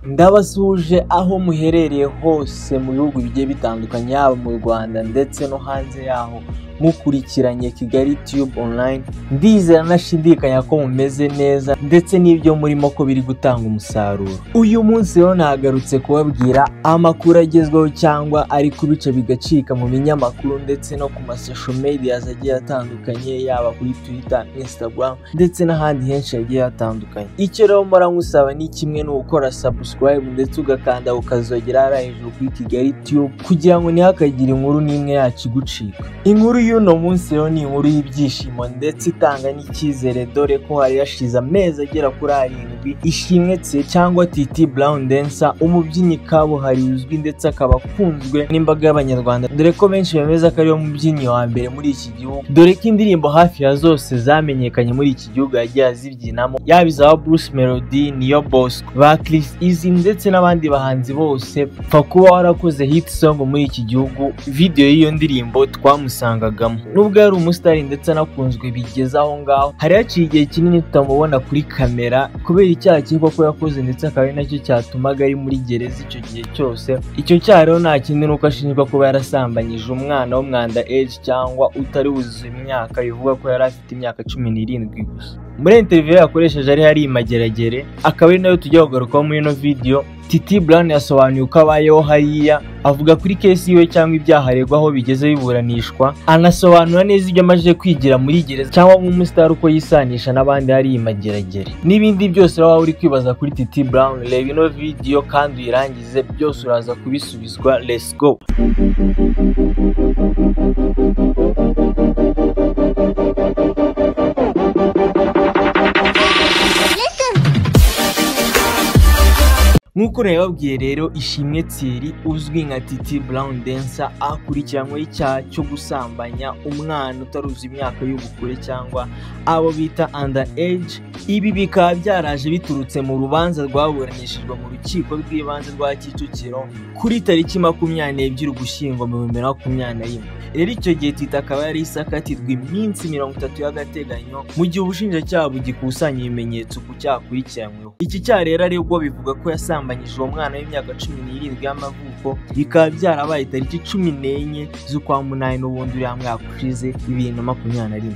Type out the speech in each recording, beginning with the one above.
Ndabasuje aho muherereye hose mu bihugu bigiye bitandukanye yaba mu Rwanda ndetse no hanze yaho mukurikiranye Kigali Tube Online. Ndizera nashidikanya ko mumeze neza ndetse n'ibyo murimo ko biri gutanga umusaruro. Uyu munsi rero nagarutse kubabwira amakuru agezweho cyangwa ari kubica bigacika mu binyamakuru ndetse no ku social media agiye atandukanye yaba kuri Twitter, Instagram ndetse n'ahandi henshi hagiye hatandukanye. Icyo rero mpora nkusaba ni kimwe no gukora subscribe ndetse ugakanda ukazogera hejuru kuri Kigali Tube kugira ngo ntihakagire inkuru n'imwe yacu gucika. Inkuru y'uno munsi rero ni inkuru y'ibyishimo ndetse itanga n'icyizere dore ko hari yashize amezi agera kuri 7 ishimwe cyangwa TITI Brown dancer umubyinnyi kabuhari uzwi ndetse akaba afunzwe n'imbaga y'abanyarwanda dore ko benshi bemeza ko ari we mubyinnyi wa mbere muri iki gihugu dore ko indirimbo hafi ya zose zamenyekanye muri iki gihugu yagiye azibyinamo yaba iza Bruce Melody, Niyo Bosco, ba Chris Easy ndetse n'abandi bahanzi bose pfa kuba warakoze hit song muri iki gihugu. Video y'iyo ndirimbo twamusangagamo nubwo yari umusitari ndetse anakunzwe bigeze aho ngaho hari haciye igihe kinini tutamubona kuri kamera kubera icyaha cy'uko ko yakoze ndetse akaba ari nacyo cyatumaga ari muri gereza icyo gihe cyose. Icyo cyaha rero nta kindi nuko ashinjwa kuba yarasambanyije umwana w'umwanda age cyangwa utari wuzuye imyaka bivuga ko yari afite imyaka 17 gusa. Muri interview yakoresheje ari hari imageragere akaba ari nayo tujya kugarukaho muri ino video. TITI Briane yasobanuye uko abayeho hariya avuga kuri case yiwe cyangwa ibyaha aregwaho bigeze biburanishwa anasobanura neza ibyo amaze kwigira muri gereza cyangwa nk'umustar uko yisanisha n'abandi hari imageragere n'ibindi byose waba uri kwibaza kuri TITI Briane. Reba ino video kandi uyirangize byose uraza kubisubizwa. Let's go. Nkuko nababwiye rero ishimwe Thierry uzwi nka TITI Brown dancer akurikiranyweho icyaha cyo gusambanya umwana utaruzi imyaka y'ubukure cyangwa abo bita under age. Ibi bikaba byaraje biturutse mu rubanza rwaburanishijwe mu rukiko rw'ibanze rwa Kicukiro kuri tariki 22 Ugushyingo 2021. Rero icyo gihe TITI akaba yari isakatirwa iminsi 30 y'agateganyo mu gihe ubushinjacyaha bugikusanya ibimenyetso ku cyakurikiranyweho. Iki cyaha rero aregwa bivuga ko yasambanyije uwo mwana w'imyaka 17 y'amavuko bikaba byarabaye tariki 14 z'ukwa munani n'ubundi uriya mwaka ushize 2021.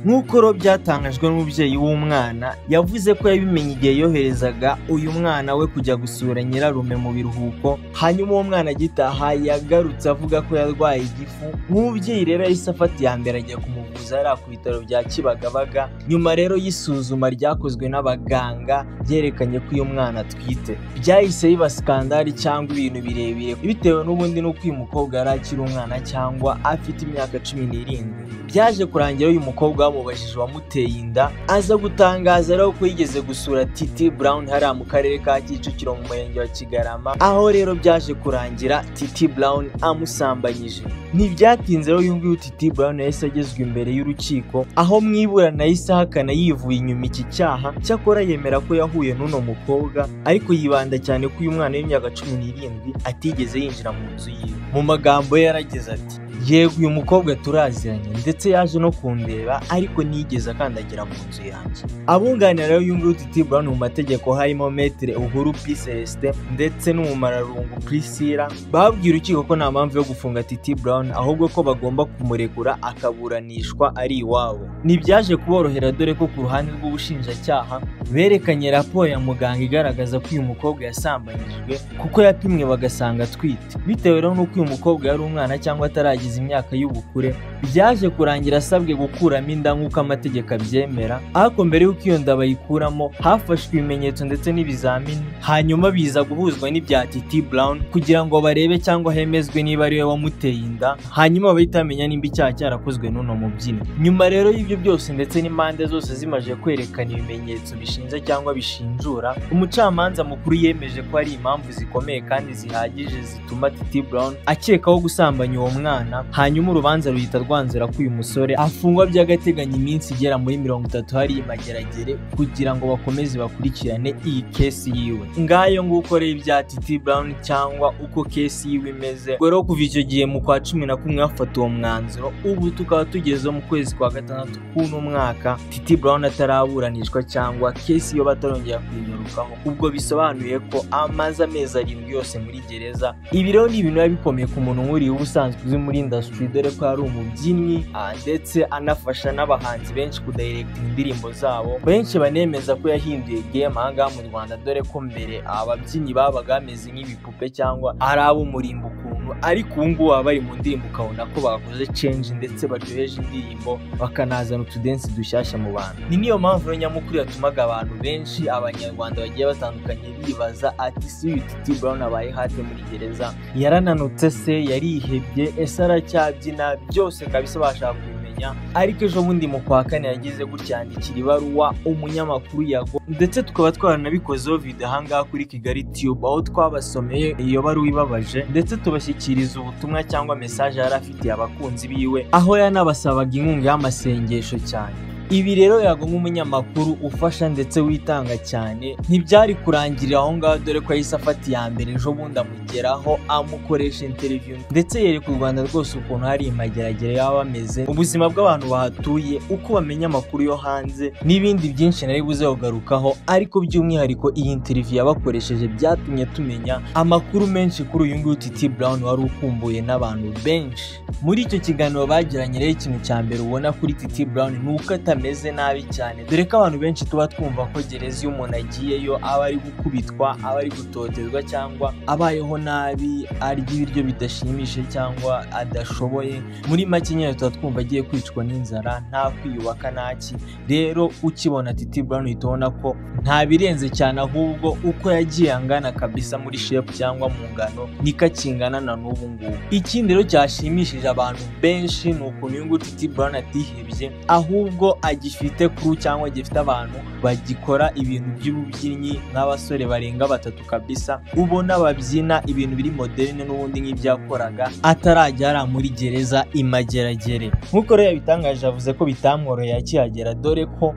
Nk'uko ro byatangajwe n'umubyeyi w'umwana yavuze ko yabimenye igihe yoherezaga uyu mwana we kujya gusura nyirarume mu biruhuko hanyuma uwo mwana agitaha yagarutse avuga ko yarwaye igifu. Umubyeyi rero yahise afata iya mbere ajya kumuvuza yari ku bitaro bya Kibagabaga. Nyuma rero y'isuzuma ryakozwe n'abaganga byerekanye ko uyu mwana atwite byahise biba skandali cyangwa ibintu birebire bitewe n'ubundi n'uko uyu mukobwa yari akiri umwana cyangwa afite imyaka 17. Byaje kurangira uyu mukobwa bamubajije wamuteye inda aza gutangaza rero ko yigeze gusura TITI Brown hariya mu karere ka Kicukiro mu murenge wa Kigarama aho rero byaje kurangira TITI Brown amusambanyije. Ntibyatinze rero yunguye TITI Brown yahise agezwe imbere y'urukiko aho mwiburana yahise ahakana yivuye inyuma iki cyaha cyakora yemera ko yahuye n'uno mukobwa ariko yibanda cyane ko uyu mwana w'imyaka 17 atigeze yinjira mu nzu yiwe. Mu magambo ye yarageze ati yego uyu mukobwa turaziranye ndetse yaje no kundeba ariko nigeze akandagira mu nzu yanjye. Abunganira rero yunguye TITI Brown mu mategeko harimo Maître Uhuru P Celestin ndetse n'umumararungu Priscilla babwira urukiko ko nta mpamvu yo gufunga TITI Brown ahubwo ko bagomba kumurekura akaburanishwa ari iwabo. Ntibyaje kuborohera dore ko ku ruhande rw'ubushinjacyaha berekanye raporo ya muganga igaragaza ko uyu mukobwa yasambanyijwe kuko yapimwe bagasanga atwite. Bitewe rero n'uko uyu mukobwa yari umwana cyangwa ataragize imyaka y'ubukure byaje kurangira asabwe gukuramo inda nk'uko amategeko abyemera. Ariko mbere y'uko iyo nda bayikuramo hafashwe ibimenyetso ndetse n'ibizamini hanyuma biza guhuzwa n'ibya TITI Brown kugira ngo barebe cyangwa hemezwe niba ari we wamuteye inda hanyuma bahitamenya nimba icyaha cyarakozwe n'uno mubyinnyi. Nyuma rero y'ibyo byose ndetse n'impande zose zimaje kwerekana ibimenyetso bishinja cyangwa bishinjura umucamanza mukuru yemeje ko ari impamvu zikomeye kandi zihagije zituma TITI Brown akekaho gusambanya uwo mwana kuburana, hanyuma urubanza ruhita rwanzura ko uyu musore afungwa by'agateganyo iminsi igera muri 30 hari imageragere kugira ngo bakomeze bakurikirane iyi kesi yiwe. Ngayo nguko rero ibya Titi Brown cyangwa uko kesi yiwe imeze. Rero kuva icyo gihe mu kwa 11 bafata uwo mwanzuro, ubu tukaba tugeze mu kwezi kwa gatandatu kuno mwaka Titi Brown ataraburanishwa cyangwa kesi yo batarongera kwigarukaho. Ubwo bisobanuye ko amaze amezi 7 yose muri gereza. Ibi rero ni ibintu bikomeye ku muntu nk'uriya ubusanzwe uzi muri industry, dore ko ari umubyinnyi ndetse anafasha n'abahanzi benshi kudirecting indirimbo zabo. Benshi banemeza ko yahinduye game ahangaha mu Rwanda, dore ko mbere ababyinnyi babaga bameze nk'ibipupe cyangwa ari abo murimbo ukuntu, ariko ubu ngubu baba bari mu ndirimbo ukabona ko bakoze change ndetse baryoheje indirimbo bakanazana utudensi dushyashya mu bantu. Ni niyo mpamvu nyamukuru yatumaga abantu benshi abanyarwanda bagiye batandukanye bibaza ati si uyu Titi Brown abaye hate muri gereza, yarananutse se, yarihebye, ese aracyabyina, byose kabisa bashaka kubimenya. Ariko ejo bundi mu kwa kane yagize gutya yandikira ibaruwa umunyamakuru Yago, ndetse tukaba twaranabikozeho video ahangaha kuri Kigali Tube, aho twabasomeye iyo baruwa ibabaje ndetse tubashyikiriza ubutumwa cyangwa message yari afitiye abakunzi biwe, aho yanabasabaga inkunga y'amasengesho cyane. Ibi rero Yago nk'umunyamakuru ufasha ndetse witanga cyane ntibyari kurangirira aho ngaho, dore ko yahise afata iya mbere ejo bundi amugeraho amukoresha interview ndetse yereka u Rwanda rwose ukuntu hari imageragere yaba bameze, ubuzima bw'abantu bahatuye, uko bamenya amakuru yo hanze n'ibindi byinshi nari buze kugarukaho. Ariko by'umwihariko iyi interview yabakoresheje byatumye tumenya amakuru menshi kuri uyu nguyu Titi Brown wari ukumbuye n'abantu benshi. Muri icyo kiganiro bagiranye rero ikintu cya mbere ubona kuri Titi Brown ni uko ameze nabi cyane, dore ko abantu benshi tuba twumva ko gereza iyo umuntu agiyeyo aba ari gukubitwa, aba ari gutotezwa cyangwa abayeho nabi, arya ibiryo bidashimishije cyangwa adashoboye. Muri make nyine tuba twumva agiye kwicwa n'inzara, nta kwiyubaka naki. Rero ukibona Titi Brown uhita ubona ko nta birenze cyane, ahubwo uko yagiye angana kabisa muri shape cyangwa mu ngano niko akingana na n'ubu ngubu. Ikindi rero cyashimishije abantu benshi ni ukuntu uyu nguyu Titi Brown atihebye, ahubwo agifite crew cyangwa gifite abantu bagikora ibintu by'ububyinnyi nk'abasore barenga 3 kabisa, ubona babyina ibintu biri moderne n'ubundi nk'ibyakoraga atarajya muri gereza imageragere. Nkuko rero yabitangaje avuze ko bitamworoheye akihagera, dore ko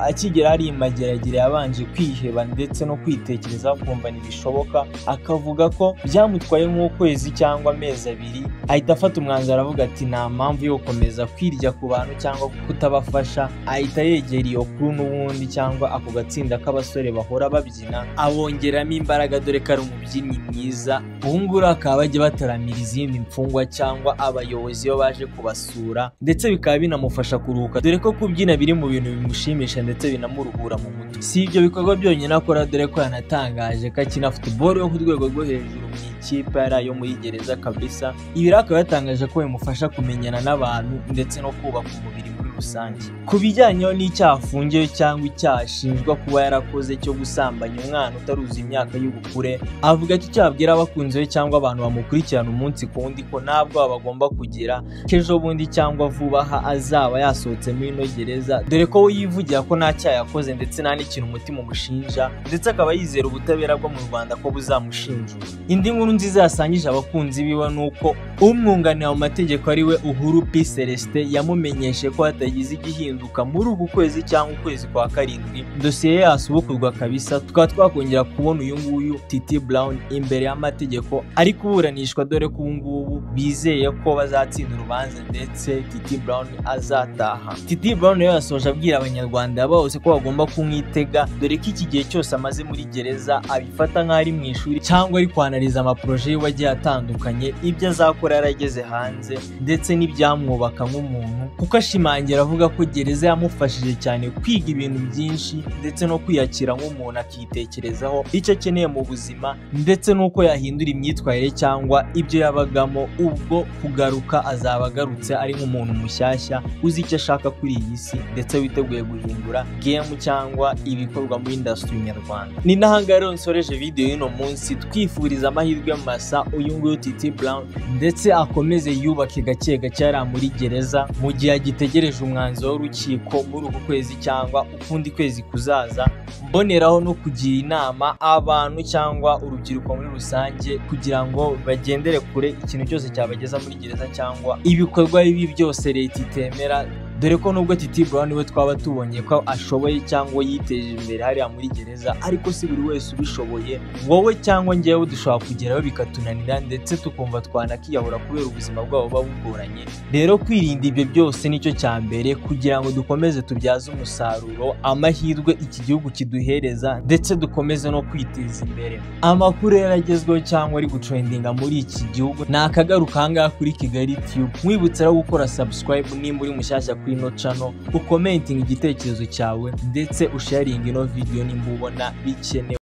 akigera ari imageragere yabanje kwiheba ndetse no kwitekereza kumva ntibishoboka, akavuga ko byamutwaye nk'ukwezi cyangwa amezi 2 ahita afata umwanzuro aravuga ati nta mpamvu yo gukomeza kwirya ku bantu cyangwa kutabafasha, ahita yegera iyo crew n'ubundi cyangwa ako gatsinda k'abasore bahora babyina abongeramo imbaraga, dore ko ari umubyinnyi mwiza. Ubu ngubu akaba bajya bataramira izindi mfungwa cyangwa abayobozi iyo baje kubasura, ndetse bikaba binamufasha kuruhuka, dore ko kubyina biri mu bintu bimushimisha ndetse binamuruhura mu mutwe. Si ibyo bikorwa byonyine akora, dore ko yanatangaje ko akina football yo ku rwego rwo hejuru mu ikipe yari yo muri gereza kabisa. Ibi rero akaba yatangaje ko bimufasha kumenyana n'abantu ndetse no kubaka umubiri muri rusange. Ku bijyanye n'icyaha afungiwe cyangwa icyaha ashinjwa kuba yarakoze cyo gusambanya umwana utaruzi imyaka y'ubukure, avuga ko icyo abwira abakunzi be cyangwa abantu bamukurikirana umunsi ku wundi ko ntabwo bagomba kugira ejo bundi cyangwa vuba aha azaba yasohotse muri ino gereza, dore ko we yivugira ko nta cyaha yakoze ndetse nta n'ikintu umutima umushinja, ndetse akaba yizera ubutabera bwo mu Rwanda ko buzamushinjura. Indi nkuru nziza yasangije abakunzi biwe nuko umwunganira mu mategeko ari we Uhuru P Celestin yamumenyeshe ko hatagize igihinduka muri uku kwezi cyangwa ukwezi kwa 7 dosiye yasubukurwa kabisa, tukaba twakongera kubona uyu nguyu Titi Brown imbere y'amategeko ari kuburanishwa, dore ko ubu ngubu bizeye ko bazatsinda urubanza ndetse Titi Brown azataha. Titi Brown yasoje abwira abanyarwanda bose ko bagomba kumwitega, dore ko iki gihe cyose amaze muri gereza abifata nk'ari mu ishuri cyangwa ari kwanariza amaproje ye wagiye atandukanye, ibyo azakora yarageze hanze ndetse n'ibyamwubaka nk'umuntu, kuko ashimangira avuga ko gereza yamufashije cyane kwiga ibintu byinshi ndetse no kwiyakira nk'umuntu akitekerezaho icyo akeneye mu buzima ndetse n'uko yahindura imyitwarire cyangwa ibyo yabagamo. Ubwo kugaruka azaba agarutse ari nk'umuntu mushyashya uzi icyo ashaka kuri iyi si ndetse witeguye guhindura game cyangwa ibikorwa muri industry nyarwanda. Ni nahanga rero nsoreje video y'ino munsi, twifuriza amahirwe masa uyu nguyu Titi Brown ndetse akomeze yubake gake gake ari muri gereza mu gihe agitegereje gukurikira umwanzuro w'urukiko muri uku kwezi cyangwa ukundi kwezi kuzaza, mboneraho no kugira inama abantu cyangwa urubyiruko muri rusange kugira ngo bagendere kure ikintu cyose cyabageza muri gereza cyangwa ibikorwa bibi byose leta itemera, dore ko nubwo Titi Briane we twaba tubonye ko ashoboye cyangwa yiteje imbere hariya muri gereza, ariko si buri wese ubishoboye. Wowe cyangwa njyewe dushobora kugeraho bikatunanira ndetse tukumva twanakiyahura kubera ubuzima bwabo buba bugoranye. Rero kwirinda ibyo byose nicyo cya mbere kugira ngo dukomeze tubyaze umusaruro amahirwe iki gihugu kiduhereza ndetse dukomeze no kwiteza imbere. Amakuru yaragezweho cyangwa ari gutrendinga muri iki gihugu ni akagaruka ahangaha kuri Kigali Tube. Mwibutsa gukora subscribe nimba uri mushyashya kuri ino channel, ukomentinga igitekerezo cyawe ndetse usharinga ino video nimba ubona bikenewe.